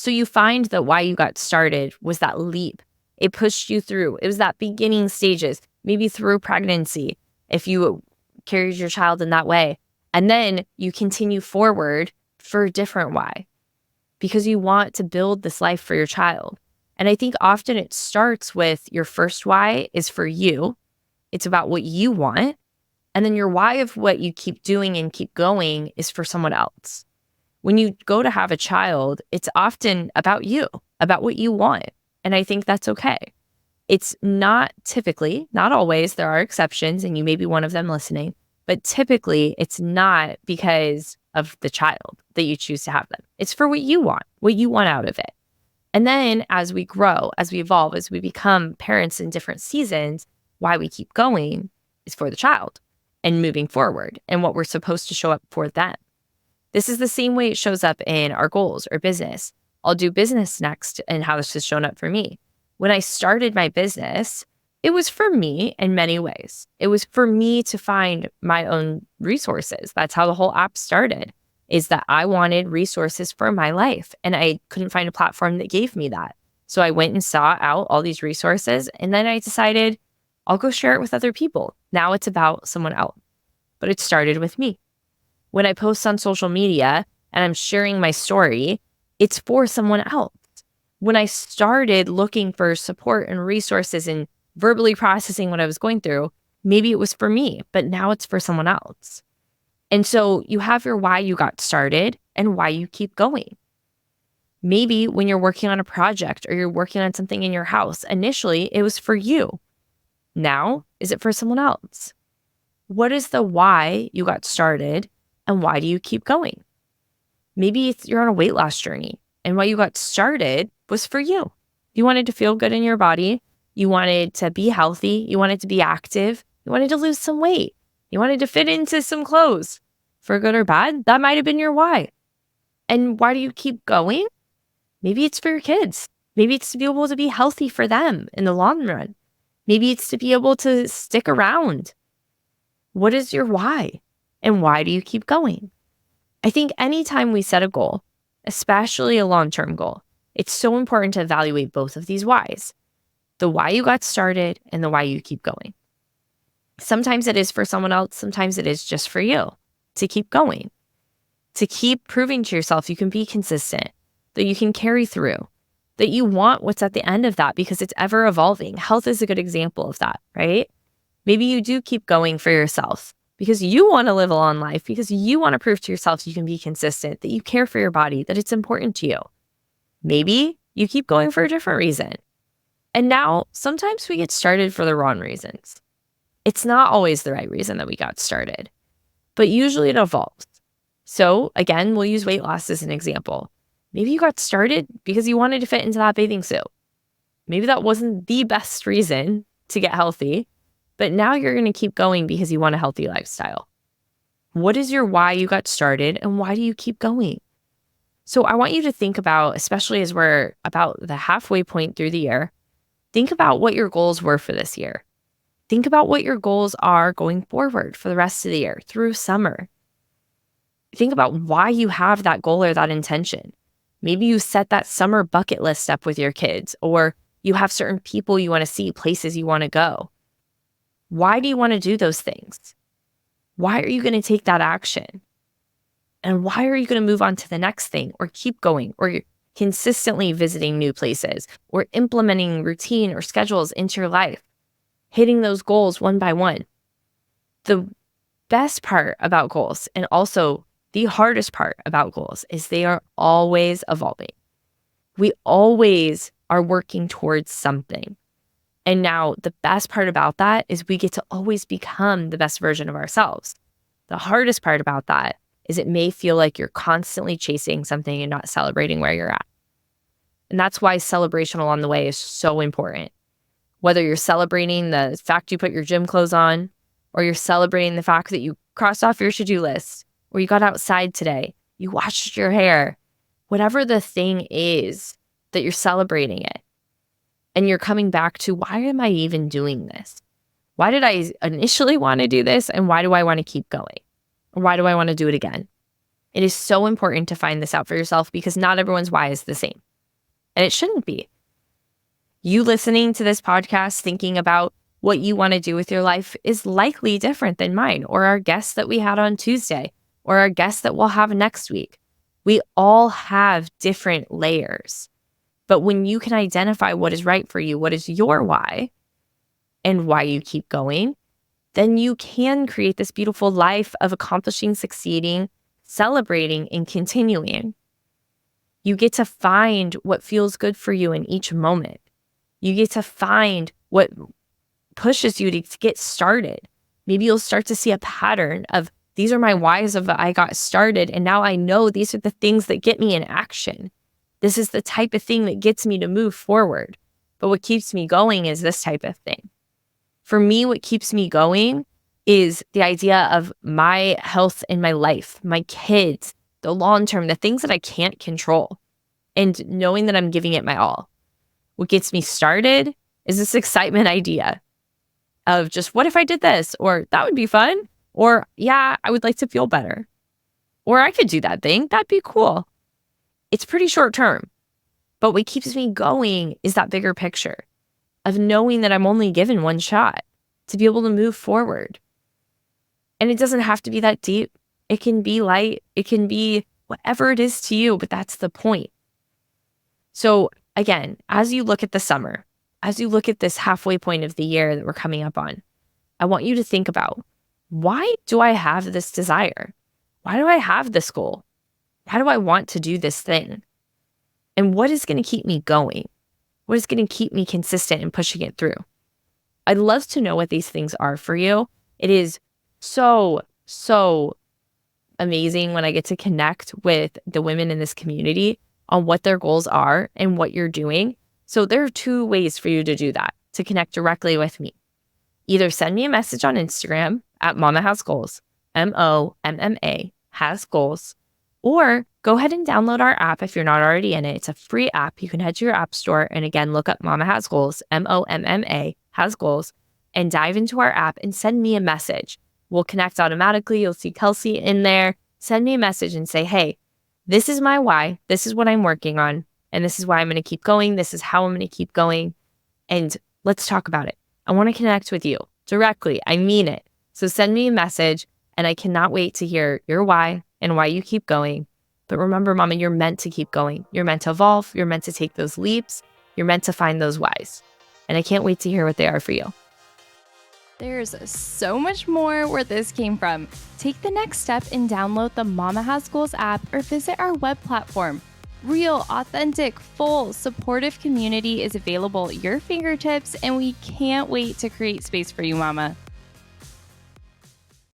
So you find that why you got started was that leap. It pushed you through. It was that beginning stages, maybe through pregnancy, if you carried your child in that way. And then you continue forward for a different why, because you want to build this life for your child. And I think often it starts with your first why is for you. It's about what you want. And then your why of what you keep doing and keep going is for someone else. When you go to have a child, it's often about you, about what you want. And I think that's okay. It's not typically, not always, there are exceptions, and you may be one of them listening, but typically it's not because of the child that you choose to have them. It's for what you want out of it. And then as we grow, as we evolve, as we become parents in different seasons, why we keep going is for the child and moving forward and what we're supposed to show up for them. This is the same way it shows up in our goals or business. I'll do business next and how this has shown up for me. When I started my business, it was for me in many ways. It was for me to find my own resources. That's how the whole app started, is that I wanted resources for my life and I couldn't find a platform that gave me that. So I went and sought out all these resources and then I decided I'll go share it with other people. Now it's about someone else, but it started with me. When I post on social media and I'm sharing my story, it's for someone else. When I started looking for support and resources and verbally processing what I was going through, maybe it was for me, but now it's for someone else. And so you have your why you got started and why you keep going. Maybe when you're working on a project or you're working on something in your house, initially it was for you. Now, is it for someone else? What is the why you got started and why do you keep going? Maybe you're on a weight loss journey and why you got started was for you. You wanted to feel good in your body. You wanted to be healthy. You wanted to be active. You wanted to lose some weight. You wanted to fit into some clothes. For good or bad, that might have been your why. And why do you keep going? Maybe it's for your kids. Maybe it's to be able to be healthy for them in the long run. Maybe it's to be able to stick around. What is your why? And why do you keep going? I think anytime we set a goal, especially a long-term goal, it's so important to evaluate both of these whys. The why you got started and the why you keep going. Sometimes it is for someone else. Sometimes it is just for you to keep going, to keep proving to yourself you can be consistent, that you can carry through, that you want what's at the end of that because it's ever evolving. Health is a good example of that, right? Maybe you do keep going for yourself because you want to live a long life, because you want to prove to yourself you can be consistent, that you care for your body, that it's important to you. Maybe you keep going for a different reason. And now sometimes we get started for the wrong reasons. It's not always the right reason that we got started, but usually it evolves. So again, we'll use weight loss as an example. Maybe you got started because you wanted to fit into that bathing suit. Maybe that wasn't the best reason to get healthy, but now you're going to keep going because you want a healthy lifestyle. What is your why you got started and why do you keep going? So I want you to think about, especially as we're about the halfway point through the year, think about what your goals were for this year. Think about what your goals are going forward for the rest of the year through summer. Think about why you have that goal or that intention. Maybe you set that summer bucket list up with your kids, or you have certain people you want to see, places you want to go. Why do you want to do those things? Why are you going to take that action? And why are you going to move on to the next thing or keep going or consistently visiting new places or implementing routine or schedules into your life, hitting those goals one by one? The best part about goals, and also the hardest part about goals, is they are always evolving. We always are working towards something. And now the best part about that is we get to always become the best version of ourselves. The hardest part about that is it may feel like you're constantly chasing something and not celebrating where you're at. And that's why celebration along the way is so important. Whether you're celebrating the fact you put your gym clothes on, or you're celebrating the fact that you crossed off your to-do list, or you got outside today, you washed your hair, whatever the thing is that you're celebrating it. And you're coming back to, why am I even doing this? Why did I initially want to do this? And why do I want to keep going? Or why do I want to do it again? It is so important to find this out for yourself because not everyone's why is the same. And it shouldn't be. You listening to this podcast, thinking about what you want to do with your life is likely different than mine or our guests that we had on Tuesday or our guests that we'll have next week. We all have different layers. But when you can identify what is right for you, what is your why, and why you keep going, then you can create this beautiful life of accomplishing, succeeding, celebrating, and continuing. You get to find what feels good for you in each moment. You get to find what pushes you to get started. Maybe you'll start to see a pattern of these are my whys of I got started, and now I know these are the things that get me in action. This is the type of thing that gets me to move forward. But what keeps me going is this type of thing. For me, what keeps me going is the idea of my health in my life, my kids, the long term, the things that I can't control, and knowing that I'm giving it my all. What gets me started is this excitement idea of just, what if I did this? Or that would be fun. Or yeah, I would like to feel better. Or I could do that thing. That'd be cool. It's pretty short term. But what keeps me going is that bigger picture of knowing that I'm only given one shot to be able to move forward. And it doesn't have to be that deep. It can be light. It can be whatever it is to you, but that's the point. So again, as you look at the summer, as you look at this halfway point of the year that we're coming up on, I want you to think about, why do I have this desire? Why do I have this goal? Why do I want to do this thing? And what is going to keep me going? What is going to keep me consistent and pushing it through? I'd love to know what these things are for you. It is so amazing when I get to connect with the women in this community on what their goals are and what you're doing. So there are two ways for you to do that, to connect directly with me. Either send me a message on Instagram at Mama Has Goals, MOMMA has goals, or go ahead and download our app if you're not already in it. It's a free app. You can head to your app store and again, look up Mama Has Goals, MOMMA has goals, and dive into our app and send me a message. We'll connect automatically. You'll see Kelsey in there. Send me a message and say, hey, this is my why. This is what I'm working on. And this is why I'm going to keep going. This is how I'm going to keep going. And let's talk about it. I want to connect with you directly. I mean it. So send me a message, and I cannot wait to hear your why and why you keep going. But remember, Mama, you're meant to keep going. You're meant to evolve. You're meant to take those leaps. You're meant to find those whys. And I can't wait to hear what they are for you. There's so much more where this came from. Take the next step and download the Mama Has Goals app or visit our web platform. Real, authentic, full, supportive community is available at your fingertips, and we can't wait to create space for you, Mama.